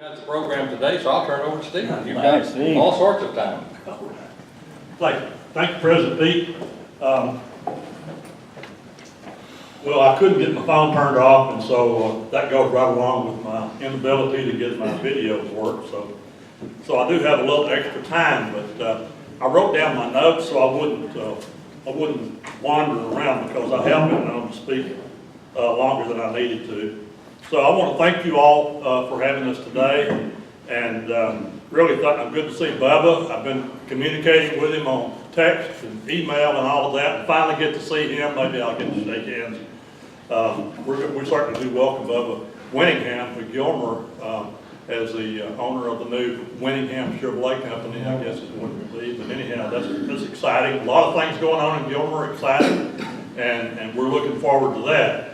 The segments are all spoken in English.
That's the program today, so I'll turn it over to Steve. You've Thanks, got Steve. all sorts of time. Thank you, President Pete. Well, I couldn't get my phone turned off, and so that goes right along with my inability to get my video to work. So I do have a little extra time, but I wrote down my notes so I wouldn't wander around, because I have been known to speak longer than I needed to. So I want to thank you all for having us today, and really I'm good to see Bubba. I've been communicating with him on text and email and all of that, and finally get to see him. Maybe I'll get to shake hands. We certainly do welcome Bubba Winningham to Gilmer as the owner of the new Winningham Chevrolet Company, I guess is what it would be. But anyhow, that's exciting. A lot of things going on in Gilmer, exciting, and we're looking forward to that.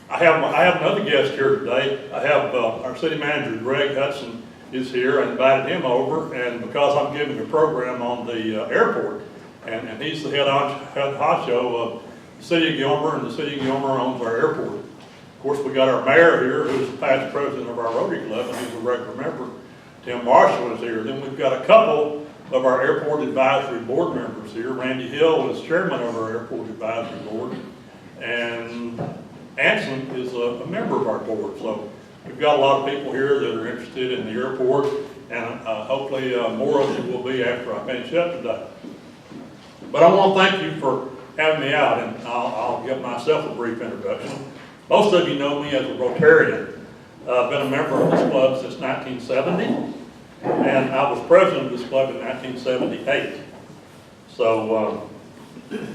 I have another guest here today. I have our city manager, Greg Hudson, is here. I invited him over, and because I'm giving a program on the airport, and he's the head honcho of the city of Gilmer, and the city of Gilmer owns our airport. Of course, we got our mayor here, who's the past president of our Rotary Club, and he's a regular member. Tim Marshall is here. Then we've got a couple of our airport advisory board members here. Randy Hill is chairman of our airport advisory board, and Anson is a member of our board. So we've got a lot of people here that are interested in the airport, and hopefully more of you will be after I finish up today. But I want to thank you for having me out, and I'll give myself a brief introduction. Most of you know me as a Rotarian. I've been a member of this club since 1970, and I was president of this club in 1978. So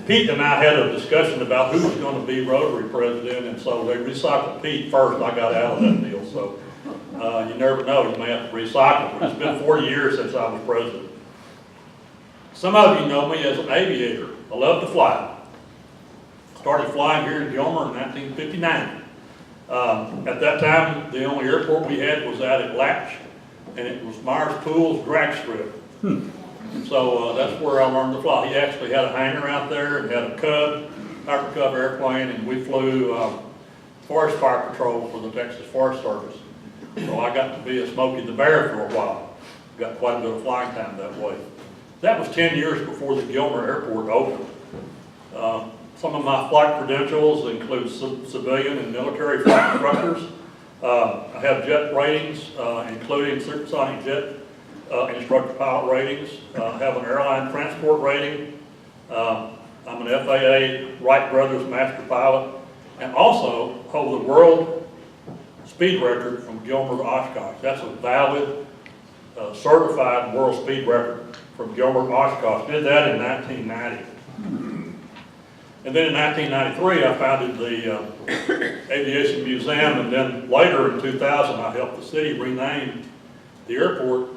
Pete and I had a discussion about who was going to be Rotary president, and so they recycled Pete first. I got out of that deal, so you never know, you may have to recycle. But it's been 40 years since I was president. Some of you know me as an aviator. I love to fly. Started flying here in Gilmer in 1959. At that time, the only airport we had was out at Latch, and it was Myers Pools drag strip. So that's where I learned to fly. He actually had a hangar out there and had a Hyper Cub airplane, and we flew Forest Fire Patrol for the Texas Forest Service. So I got to be a Smokey the Bear for a while. Got quite a bit of flying time that way. That was 10 years before the Gilmer Airport opened. Some of my flight credentials include civilian and military flight instructors. I have jet ratings, including supersonic jet instructor pilot ratings. I have an airline transport rating. I'm an FAA Wright Brothers master pilot, and also hold the world speed record from Gilmer to Oshkosh. That's a valid, certified world speed record from Gilmer to Oshkosh. Did that in 1990. And then in 1993, I founded the Aviation Museum, and then later in 2000, I helped the city rename the airport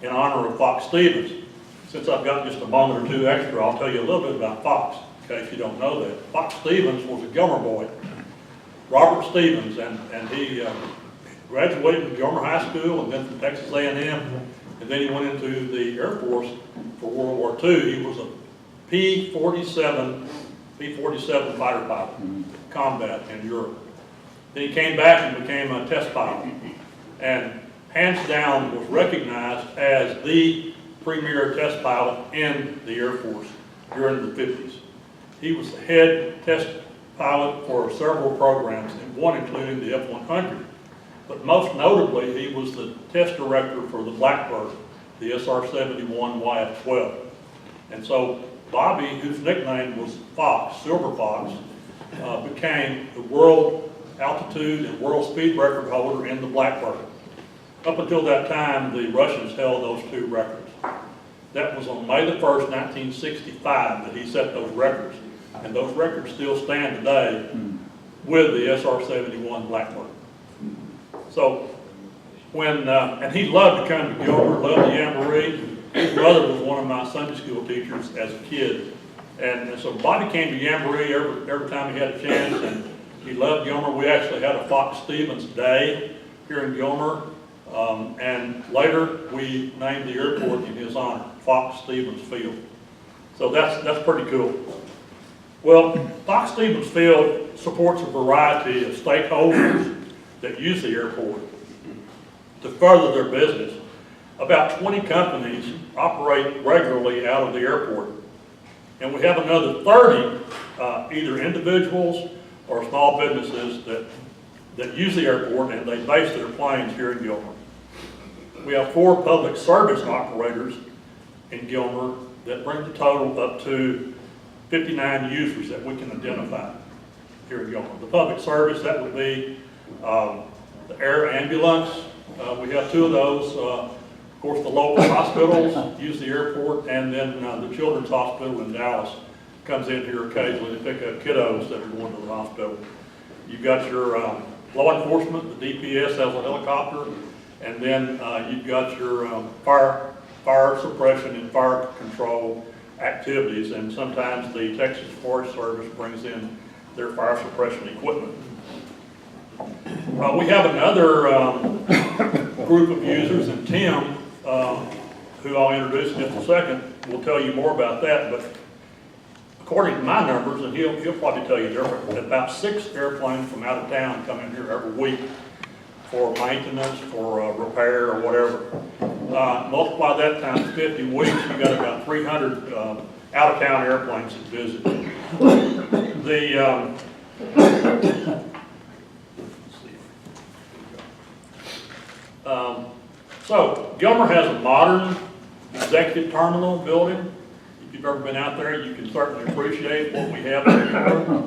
in honor of Fox Stevens. Since I've got just a moment or two extra, I'll tell you a little bit about Fox, in case you don't know that. Fox Stevens was a Gilmer boy, Robert Stevens, and he graduated from Gilmer High School and then from Texas A&M, and then he went into the Air Force for World War II. He was a P-47 fighter pilot, combat in Europe. Then he came back and became a test pilot, and hands down was recognized as the premier test pilot in the Air Force during the 50s. He was the head test pilot for several programs, and one including the F-100. But most notably, he was the test director for the Blackbird, the SR-71 YF-12. And so Bobby, whose nickname was Fox, Silver Fox, became the world altitude and world speed record holder in the Blackbird. Up until that time, the Russians held those two records. That was on May the 1st, 1965, that he set those records. And those records still stand today with the SR-71 Blackbird. So when, and he loved to come to Gilmer, loved the Jamboree. His brother was one of my Sunday school teachers as a kid. And so Bobby came to Jamboree every time he had a chance, and he loved Gilmer. We actually had a Fox Stevens Day here in Gilmer. And later we named the airport in his honor, Fox Stevens Field. So that's pretty cool. Well, Fox Stevens Field supports a variety of stakeholders that use the airport. to further their business. About 20 companies operate regularly out of the airport. And we have another 30 either individuals or small businesses that use the airport, and they base their planes here in Gilmer. We have 4 public service operators in Gilmer that bring the total up to 59 users that we can identify here in Gilmer. The public service, that would be the air ambulance. We have 2 of those. Of course, the local hospitals use the airport, and then the Children's Hospital in Dallas comes in here occasionally to pick up kiddos that are going to the hospital. You've got your law enforcement, the DPS has a helicopter, and then you've got your fire suppression and fire control activities, and sometimes the Texas Forest Service brings in their fire suppression equipment. We have another group of users, and Tim, who I'll introduce in just a second, will tell you more about that, but according to my numbers, and he'll probably tell you different, about 6 airplanes from out of town come in here every week for maintenance, for repair, or whatever. Multiply that times 50 weeks, you got about 300 out-of-town airplanes that visit. So Gilmer has a modern executive terminal building. If you've ever been out there, you can certainly appreciate what we have there.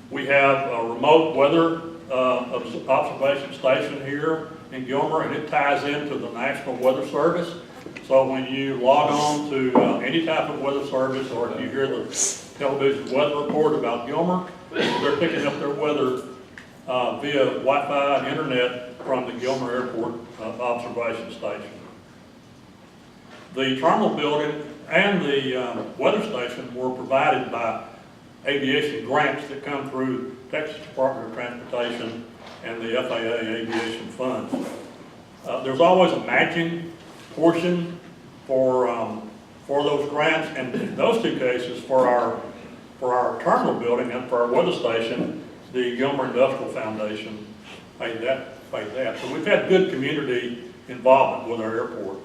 We have a remote weather observation station here in Gilmer, and it ties into the National Weather Service. So when you log on to any type of weather service, or if you hear the television weather report about Gilmer, they're picking up their weather via Wi-Fi and internet from the Gilmer Airport observation station. The terminal building and the weather station were provided by aviation grants that come through Texas Department of Transportation and the FAA Aviation Funds. There's always a matching portion for those grants, and in those 2 cases, for our terminal building and for our weather station, the Gilmer Industrial Foundation paid that. So we've had good community involvement with our airport.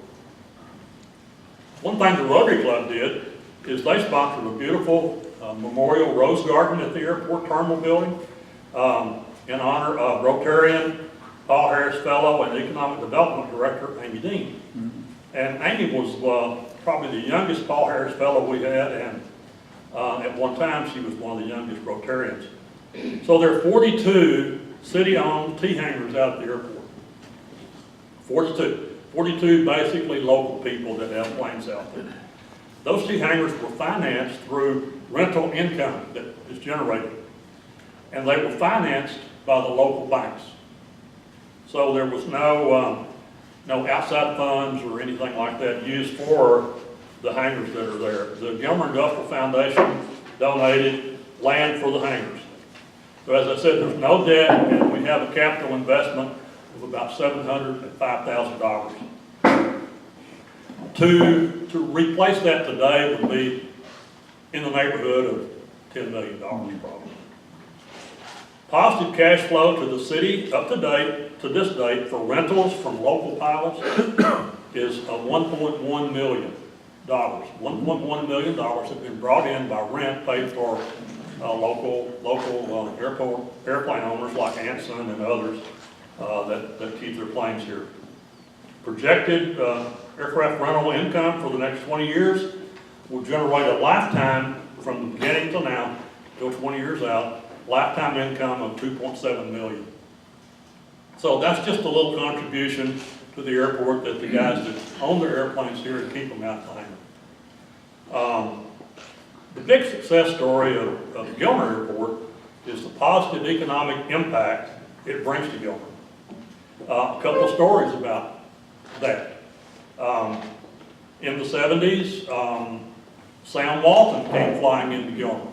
One thing the Rotary Club did is they sponsored a beautiful memorial rose garden at the airport terminal building in honor of Rotarian, Paul Harris Fellow, and Economic Development Director Amy Dean. And Amy was probably the youngest Paul Harris Fellow we had, and at one time she was one of the youngest Rotarians. So there are 42 city-owned T-hangars out at the airport. 42 basically local people that have planes out there. Those T-hangars were financed through rental income that is generated. And they were financed by the local banks. So there was no outside funds or anything like that used for the hangars that are there. The Gilmer Industrial Foundation donated land for the hangars. So as I said, there's no debt, and we have a capital investment of about $705,000. To replace that today would be in the neighborhood of $10 million probably. Positive cash flow to the city up to this date for rentals from local pilots is $1.1 million. $1.1 million have been brought in by rent paid for local airplane owners like Anson and others that keep their planes here. Projected aircraft rental income for the next 20 years will generate a lifetime from the beginning till now, till 20 years out, lifetime income of $2.7 million. So that's just a little contribution to the airport that the guys that own their airplanes here and keep them out the hangar. The big success story of the Gilmer Airport is the positive economic impact it brings to Gilmer. A couple of stories about that. In the 70s, Sam Walton came flying into Gilmer.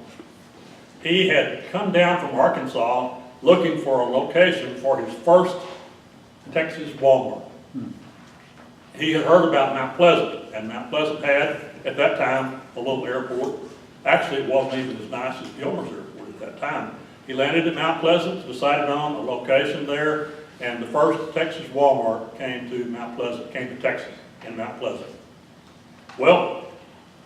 He had come down from Arkansas looking for a location for his first Texas Walmart. He had heard about Mount Pleasant, and Mount Pleasant had, at that time, a little airport. Actually, it wasn't even as nice as Gilmer's airport at that time. He landed at Mount Pleasant, decided on a location there, and the first Texas Walmart came to Texas in Mount Pleasant. Well,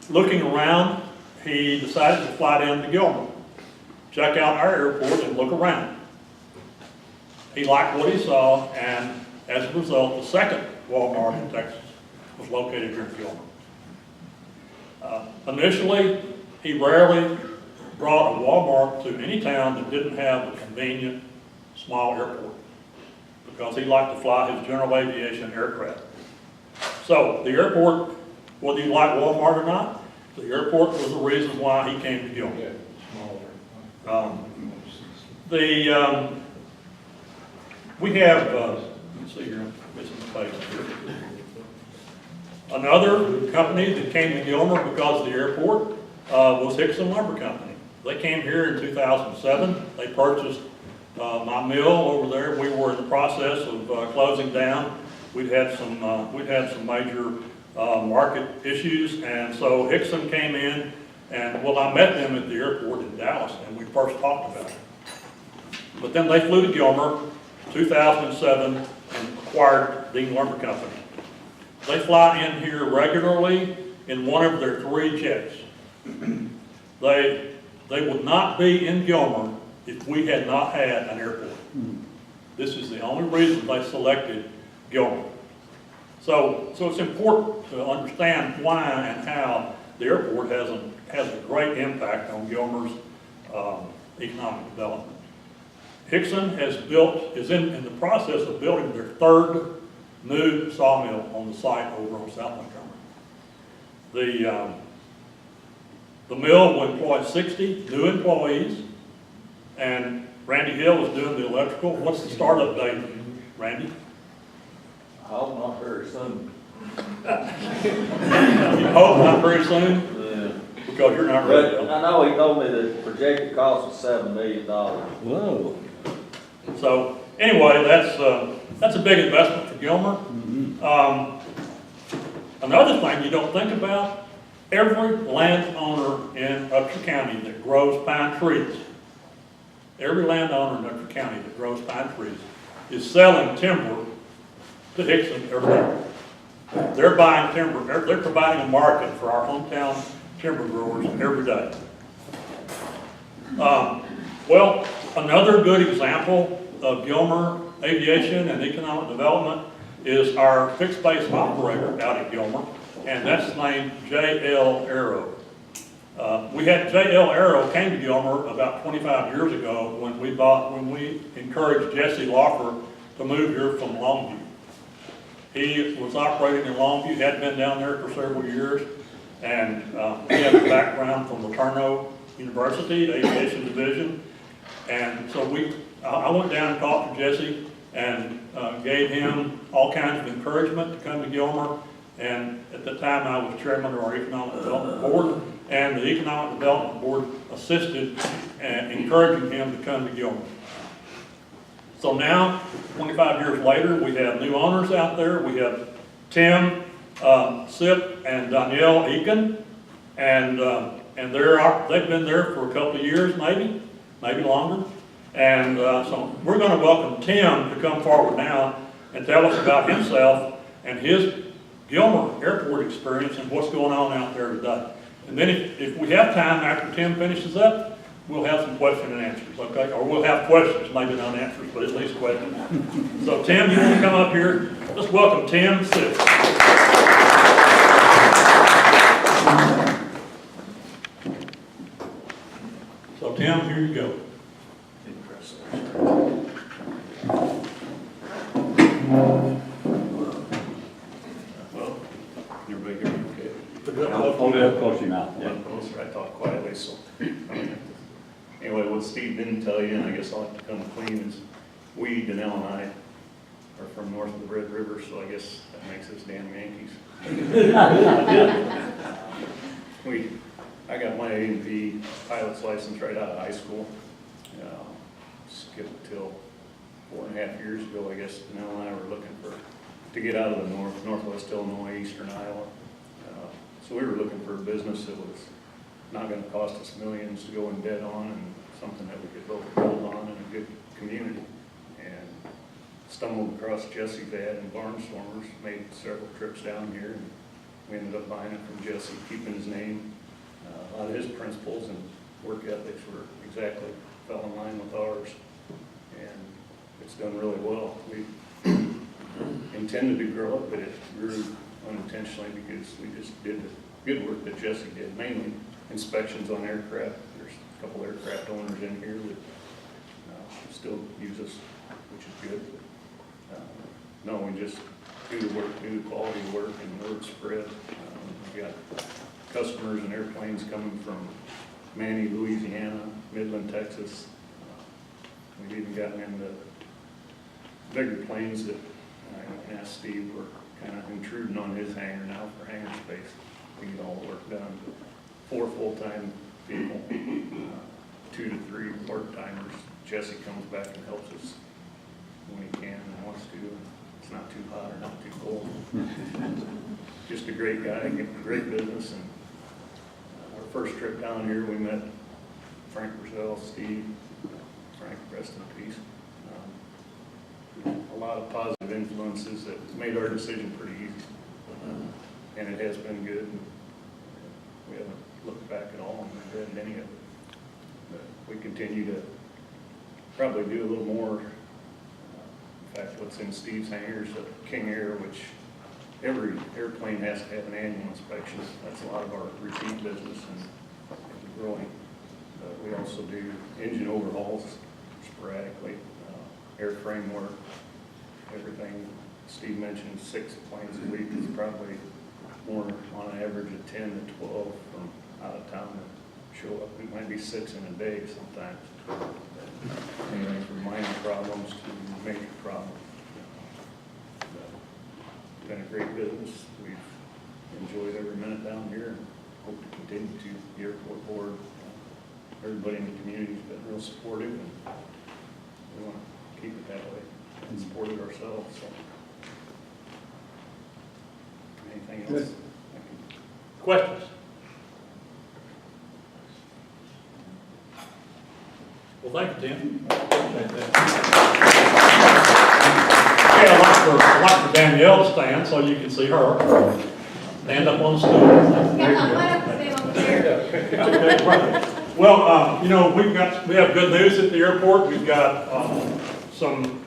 looking around, he decided to fly down to Gilmer, check out our airport and look around. He liked what he saw, and as a result, the second Walmart in Texas was located here in Gilmer. Initially, he rarely brought a Walmart to any town that didn't have a convenient small airport, because he liked to fly his general aviation aircraft. So the airport, whether you like Walmart or not, the airport was the reason why he came to Gilmer. Yeah, We have, let's see here, I'm missing the page here. Another company that came to Gilmer because of the airport was Hickson Lumber Company. They came here in 2007. They purchased my mill over there. We were in the process of closing down. We'd had some major market issues, and so Hickson came in, and well, I met them at the airport in Dallas, and we first talked about it. But then they flew to Gilmer, 2007, and acquired Dean Lumber Company. They fly in here regularly in one of their 3 jets. They would not be in Gilmer if we had not had an airport. This is the only reason they selected Gilmer. So it's important to understand why and how the airport has a great impact on Gilmer's economic development. Hickson is in the process of building their 3rd new sawmill on the site over on South Montgomery. The mill will employ 60 new employees, and Randy Hill is doing the electrical. What's the startup date, Randy? I hope not very soon. You hope not very soon? Yeah. Because you're not ready. But I know he told me the projected cost was $7 million. Whoa. So anyway, that's a big investment for Gilmer. Another thing you don't think about, every landowner in Upshur County that grows pine trees, every landowner in Upshur County that grows pine trees is selling timber to Hickson every day. They're buying timber, they're providing a market for our hometown timber growers every day. Well, another good example of Gilmer aviation and economic development is our fixed base operator out at Gilmer, and that's named J.L. Arrow. We had J.L. Arrow came to Gilmer about 25 years ago when we encouraged Jesse Locker to move here from Longview. He was operating in Longview, had been down there for several years, and he had a background from Laterno University, Aviation Division. And so I went down and talked to Jesse and gave him all kinds of encouragement to come to Gilmer. And at the time I was chairman of our Economic Development Board, and the Economic Development Board assisted in encouraging him to come to Gilmer. So now, 25 years later, we have new owners out there. We have Tim, Sept, and Danielle Eakin, and they've been there for a couple of years, maybe longer. And so we're going to welcome Tim to come forward now and tell us about himself and his Gilmer Airport experience and what's going on out there today. And then if we have time after Tim finishes up, we'll have some question and answers, okay? Or we'll have questions, maybe not answers, but at least questions. So Tim, you want to come up here? Let's welcome Tim Sept. So Tim, here you go. Well, everybody hear me okay? Hold it up close to your mouth. Yeah, closer, I talk quietly, so. Anyway, what Steve didn't tell you, and I guess I'll have to come clean, is we, Danelle and I, are from north of the Red River, so I guess that makes us damn Yankees. I got my A&P pilot's license right out of high school. Skipped till 4.5 years ago, I guess. Danelle and I were looking to get out of the northwest Illinois, eastern Iowa. So we were looking for a business that was not going to cost us millions to go in debt on, and something that we could both build on in a good community. And stumbled across Jesse's ad in Barnstormers, made several trips down here, and we ended up buying it from Jesse, keeping his name. A lot of his principles and work ethics were exactly, fell in line with ours, and it's done really well. We intended to grow it, but it grew unintentionally because we just did the good work that Jesse did, mainly inspections on aircraft. There's a couple aircraft owners in here that still use us, which is good. No, we just do the work, do the quality work, and word spread. We got customers and airplanes coming from Manny, Louisiana, Midland, Texas. We've even gotten into bigger planes that I can ask Steve, we're kind of intruding on his hangar now for hangar space to get all the work done. 4 full-time people, 2 to 3 part-timers. Jesse comes back and helps us when he can and wants to. It's not too hot or not too cold. Just a great guy, great business. And our first trip down here, we met Frank Brazell, Steve, Frank, rest in peace. A lot of positive influences that made our decision pretty easy. And it has been good. We haven't looked back at all and regretted any of it. But we continue to probably do a little more. In fact, what's in Steve's hangar is a King Air, which every airplane has to have an annual inspection. That's a lot of our repeat business and growing. We also do engine overhauls sporadically, airframe work, everything. Steve mentioned 6 planes a week is probably more on an average of 10 to 12 from out of town that show up. It might be 6 in a day sometimes. Anything from minor problems to major problems. It's been a great business. We've enjoyed every minute down here and hope to continue to. The airport board, everybody in the community has been real supportive, and we want to keep it that way and support it ourselves. So. Anything else? Questions? Well, thank you, Tim. Okay, I'd like for Danielle to stand so you can see her. Stand up on the stool. Well, you know, we have good news at the airport. We've got some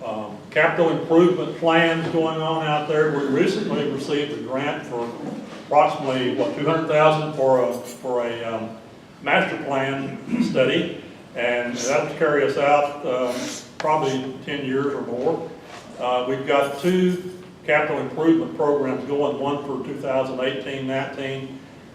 capital improvement plans going on out there. We recently received a grant for approximately $200,000 for a master plan study, and that'll carry us out probably 10 years or more. We've got 2 capital improvement programs going, one for 2018-19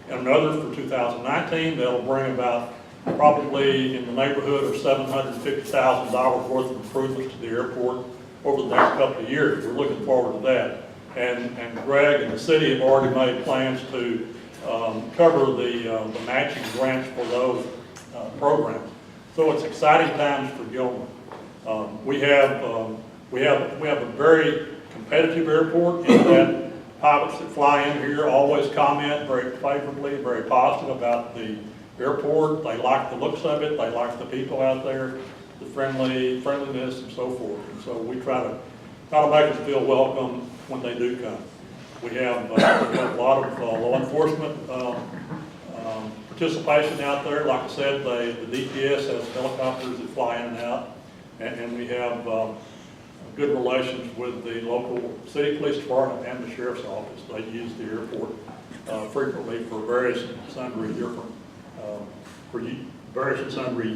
and another for 2019. That'll bring about probably in the neighborhood of $750,000 worth of improvements to the airport over the next couple of years. We're looking forward to that. And Greg and the city have already made plans to cover the matching grants for those programs. So it's exciting times for Gilmer. We have a very competitive airport in that pilots that fly in here always comment very favorably, very positive about the airport. They like the looks of it. They like the people out there, the friendliness and so forth. And so we try to make them feel welcome when they do come. We have a lot of law enforcement participation out there. Like I said, the DPS has helicopters that fly in and out, and we have good relations with the local city police department and the sheriff's office. They use the airport frequently for various and sundry different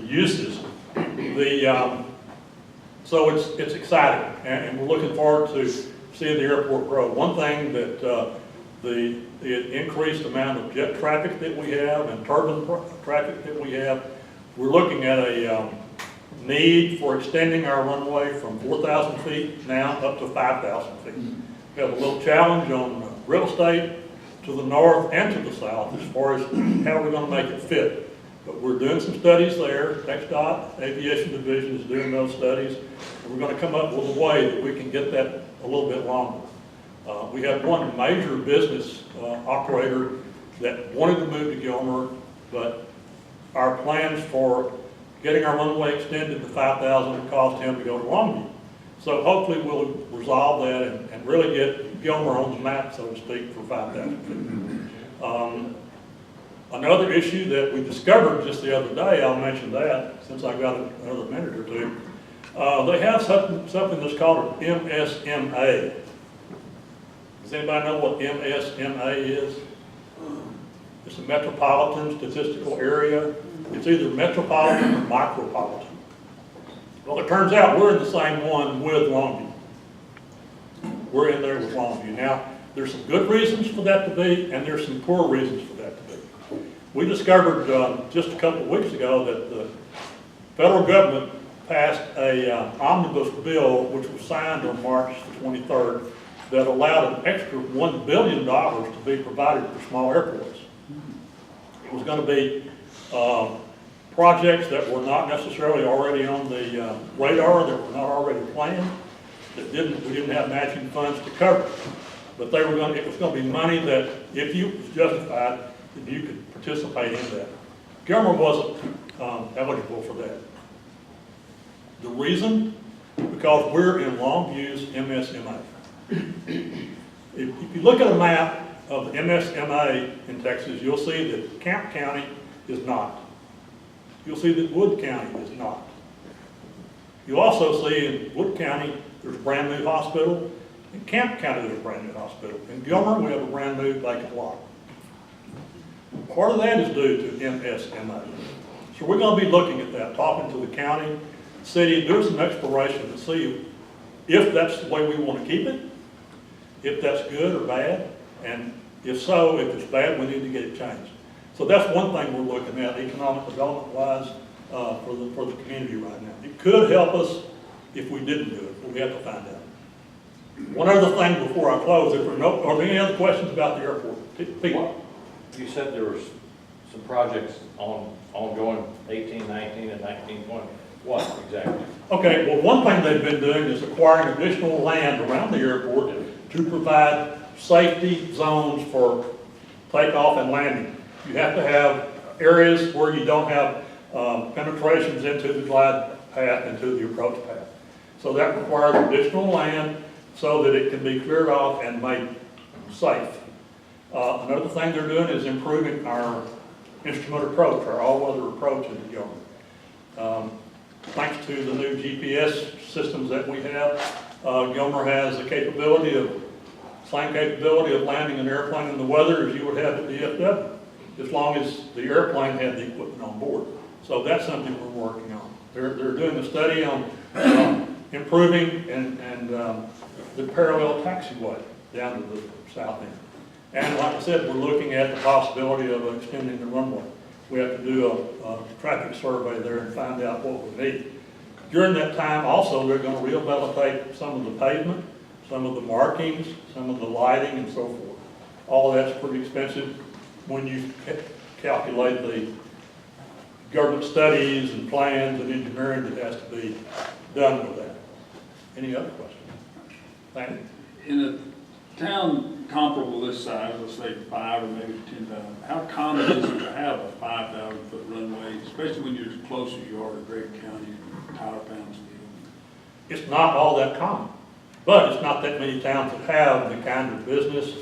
uses. So it's exciting, and we're looking forward to seeing the airport grow. One thing that the increased amount of jet traffic that we have and turbine traffic that we have, we're looking at a need for extending our runway from 4,000 feet now up to 5,000 feet. We have a little challenge on real estate to the north and to the south as far as how we're going to make it fit. But we're doing some studies there. TxDOT, Aviation Division, is doing those studies. And we're going to come up with a way that we can get that a little bit longer. We have one major business operator that wanted to move to Gilmer, but our plans for getting our runway extended to 5,000 would cost him to go to Longview. So hopefully we'll resolve that and really get Gilmer on the map, so to speak, for 5,000 feet. Another issue that we discovered just the other day, I'll mention that since I got another minute or two. They have something that's called an MSMA. Does anybody know what MSMA is? It's a metropolitan statistical area. It's either metropolitan or micropolitan. Well, it turns out we're in the same one with Longview. We're in there with Longview. Now, there's some good reasons for that to be, and there's some poor reasons for that to be. We discovered just a couple of weeks ago that the federal government passed a omnibus bill, which was signed on March the 23rd, that allowed an extra $1 billion to be provided for small airports. It was going to be projects that were not necessarily already on the radar, that were not already planned, that we didn't have matching funds to cover. But it was going to be money that, if you was justified, that you could participate in that. Gilmer wasn't eligible for that. The reason? Because we're in Longview's MSMA. If you look at a map of the MSMA in Texas, you'll see that Camp County is not. You'll see that Wood County is not. You'll also see in Wood County, there's a brand new hospital. In Camp County, there's a brand new hospital. In Gilmer, we have a brand new vacant lot. Part of that is due to MSMA. So we're going to be looking at that, talking to the county, city, doing some exploration to see if that's the way we want to keep it, if that's good or bad, and if so, if it's bad, we need to get it changed. So that's one thing we're looking at, economic development-wise, for the community right now. It could help us if we didn't do it, but we have to find out. One other thing before I close, are there any other questions about the airport? Pete? You said there was some projects ongoing 18, 19, and 19, 20. What exactly? Okay, well, one thing they've been doing is acquiring additional land around the airport to provide safety zones for takeoff and landing. You have to have areas where you don't have penetrations into the glide path, into the approach path. So that requires additional land so that it can be cleared off and made safe. Another thing they're doing is improving our instrument approach, our all-weather approach in the Gilmer. Thanks to the new GPS systems that we have, Gilmer has the same capability of landing an airplane in the weather as you would have at DFW, as long as the airplane had the equipment on board. So that's something we're working on. They're doing a study on improving and the parallel taxiway down to the south end. And like I said, we're looking at the possibility of extending the runway. We have to do a traffic survey there and find out what we need. During that time also, they're going to rehabilitate some of the pavement, some of the markings, some of the lighting and so forth. All of that's pretty expensive when you calculate the government studies and plans and engineering that has to be done with that. Any other questions? Thank you. In a town comparable this size, let's say 5 or maybe 10,000, how common is it to have a 5,000-foot runway, especially when you're as close as you are to Great County, Tyler, Poundsville? It's not all that common, but it's not that many towns that have the kind of business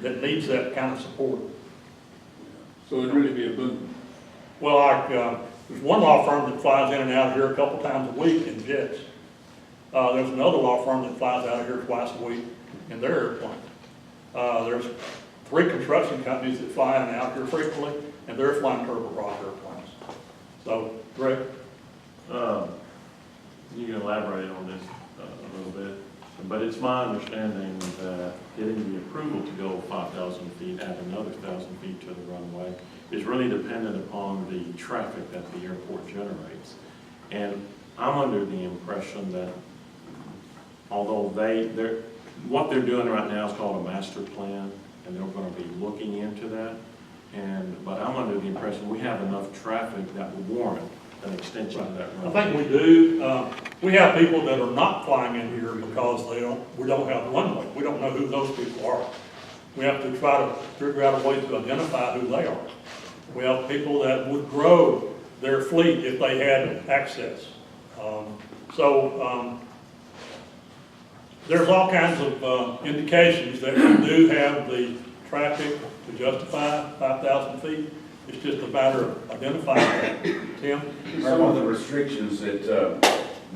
that needs that kind of support. So it'd really be a boom. Well, there's one law firm that flies in and out of here a couple times a week in jets. There's another law firm that flies out of here twice a week in their airplane. There's 3 construction companies that fly in and out here frequently, and they're flying turboprop airplanes. So, Greg? You can elaborate on this a little bit, but it's my understanding that getting the approval to go 5,000 feet, add another 1,000 feet to the runway, is really dependent upon the traffic that the airport generates. And I'm under the impression that although what they're doing right now is called a master plan, and they're going to be looking into that. But I'm under the impression we have enough traffic that would warrant an extension of that runway. I think we do. We have people that are not flying in here because we don't have the runway. We don't know who those people are. We have to try to figure out a way to identify who they are. We have people that would grow their fleet if they had access. there's all kinds of indications that you do have the traffic to justify 5,000 feet. It's just a matter of identifying that. Tim? Some of the restrictions that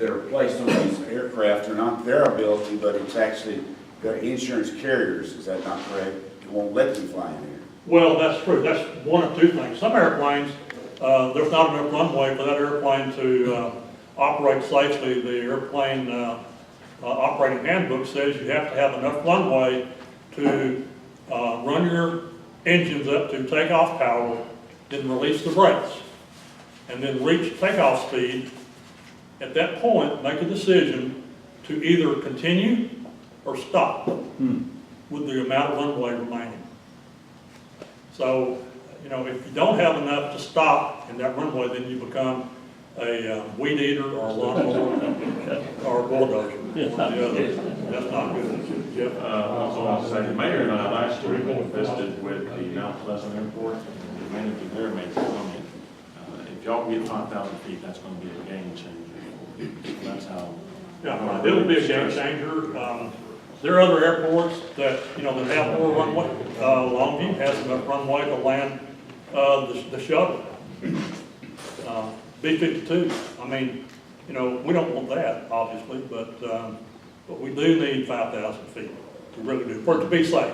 are placed on these aircraft are not their ability, but it's actually the insurance carriers, is that not correct? It won't let them fly in here. Well, that's true. That's one of two things. Some airplanes, there's not enough runway for that airplane to operate safely. The airplane operating handbook says you have to have enough runway to run your engines up to takeoff power, then release the brakes, and then reach takeoff speed. At that point, make a decision to either continue or stop with the amount of runway remaining. So, you know, if you don't have enough to stop in that runway, then you become a weed eater or a lawnmower or a bulldozer. One or the other. That's not good. Jeff? Also, I'll say, the mayor and I last week visited with the Mount Pleasant Airport, the manager there made the comment, if y'all can get 5,000 feet, that's going to be a game changer. That's how. Yeah, it'll be a game changer. There are other airports that, you know, that have more runway. Longview has enough runway to land the shuttle. B-52, I mean, you know, we don't want that, obviously, but we do need 5,000 feet to really do, for it to be safe.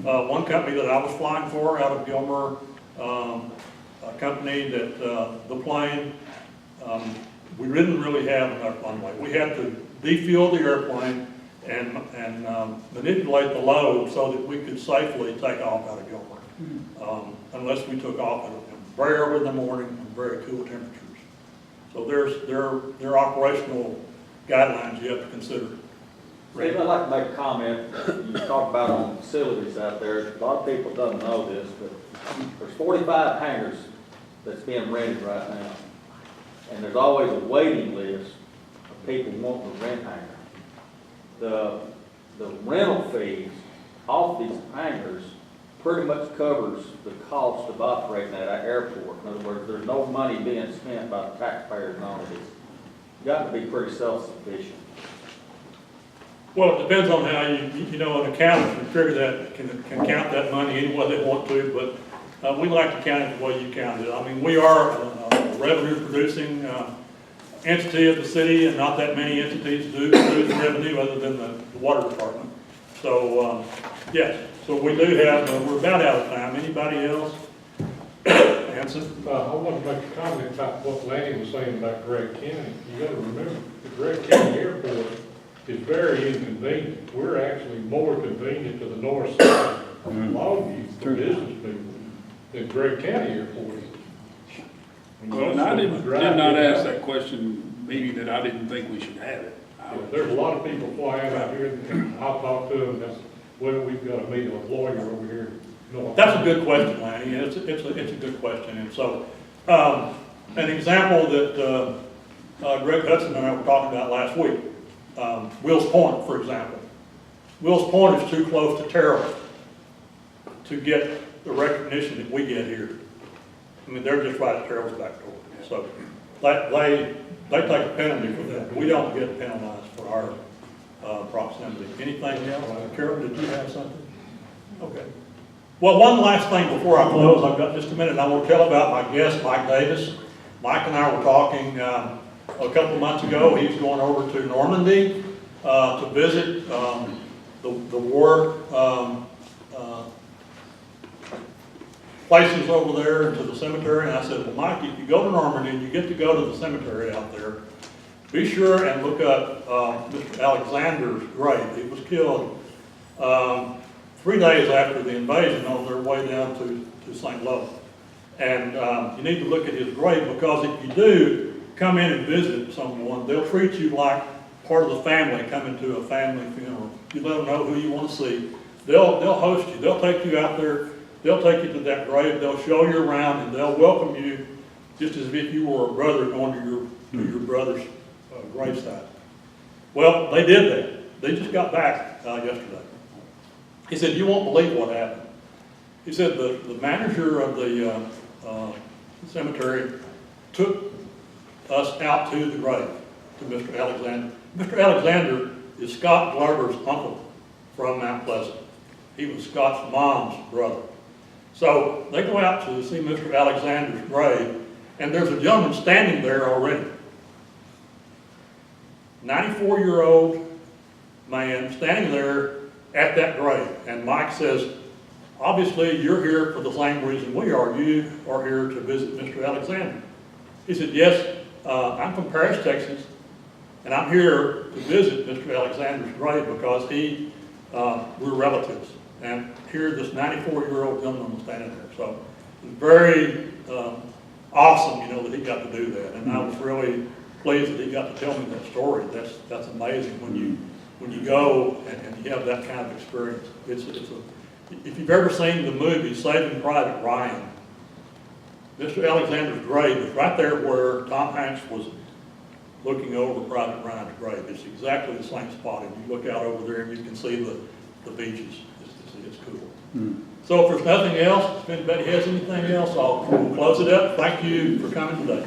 One company that I was flying for out of Gilmer, a company that the plane, we didn't really have enough runway. We had to defuel the airplane and manipulate the load so that we could safely take off out of Gilmer, unless we took off at very early in the morning and very cool temperatures. So there are operational guidelines you have to consider. Steve, I'd like to make a comment. You talk about on facilities out there. A lot of people don't know this, but there's 45 hangars that's being rented right now. And there's always a waiting list of people wanting to rent hangars. The rental fees off these hangars pretty much covers the cost of operating at our airport. In other words, there's no money being spent by the taxpayers on this. You got to be pretty self-sufficient. Well, it depends on how you know, an accountant can figure that, can count that money any way they want to, but we like to count it the way you count it. I mean, we are a revenue-producing entity of the city, and not that many entities do produce revenue other than the water department. So, yes, so we do have, we're about out of time. Anybody else? Hanson? I want to make a comment about what Lanny was saying about Gregg County. You got to remember, the Gregg County Airport is very inconvenient. We're actually more convenient to the north side of Longview for business people than Gregg County Airport is. Well, and I did not ask that question, meaning that I didn't think we should have it. There's a lot of people flying out here, and I'll talk to them, that's, well, we've got to meet a lawyer over here. That's a good question, Lanny. It's a good question. And so, an example that Greg Hudson and I were talking about last week, Wills Point, for example. Wills Point is too close to Terrell to get the recognition that we get here. I mean, they're just right at Terrell's back door. So they take a penalty for that. We don't get penalized for our proximity. Anything else? Carol, did you have something? Okay. Well, one last thing before I close. I've got just a minute. I want to tell about my guest, Mike Davis. Mike and I were talking a couple of months ago. He's going over to Normandy to visit the war places over there and to the cemetery. And I said, well, Mike, if you go to Normandy and you get to go to the cemetery out there, be sure and look up Mr. Alexander's grave. He was killed 3 days after the invasion on their way down to St. Louis. And you need to look at his grave, because if you do come in and visit someone, they'll treat you like part of the family coming to a family funeral. You let them know who you want to see. They'll host you. They'll take you out there. They'll take you to that grave. They'll show you around, and they'll welcome you just as if you were a brother going to your brother's graveside. Well, they did that. They just got back yesterday. He said, you won't believe what happened. He said the manager of the cemetery took us out to the grave, to Mr. Alexander. Mr. Alexander is Scott Glover's uncle from Mount Pleasant. He was Scott's mom's brother. So they go out to see Mr. Alexander's grave, and there's a gentleman standing there already. 94-year-old man standing there at that grave. And Mike says, obviously you're here for the same reason we are. You are here to visit Mr. Alexander. He said, yes, I'm from Paris, Texas, and I'm here to visit Mr. Alexander's grave because we're relatives. And here this 94-year-old gentleman was standing there. So it was very awesome, you know, that he got to do that. And I was really pleased that he got to tell me that story. That's amazing when you go and you have that kind of experience. If you've ever seen the movie Saving Private Ryan, Mr. Alexander's grave is right there where Tom Hanks was looking over Private Ryan's grave. It's exactly the same spot. And you look out over there and you can see the beaches. It's cool. So if there's nothing else, if anybody has anything else, we'll close it up. Thank you for coming today.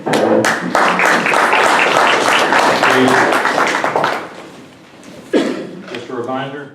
Just a reminder,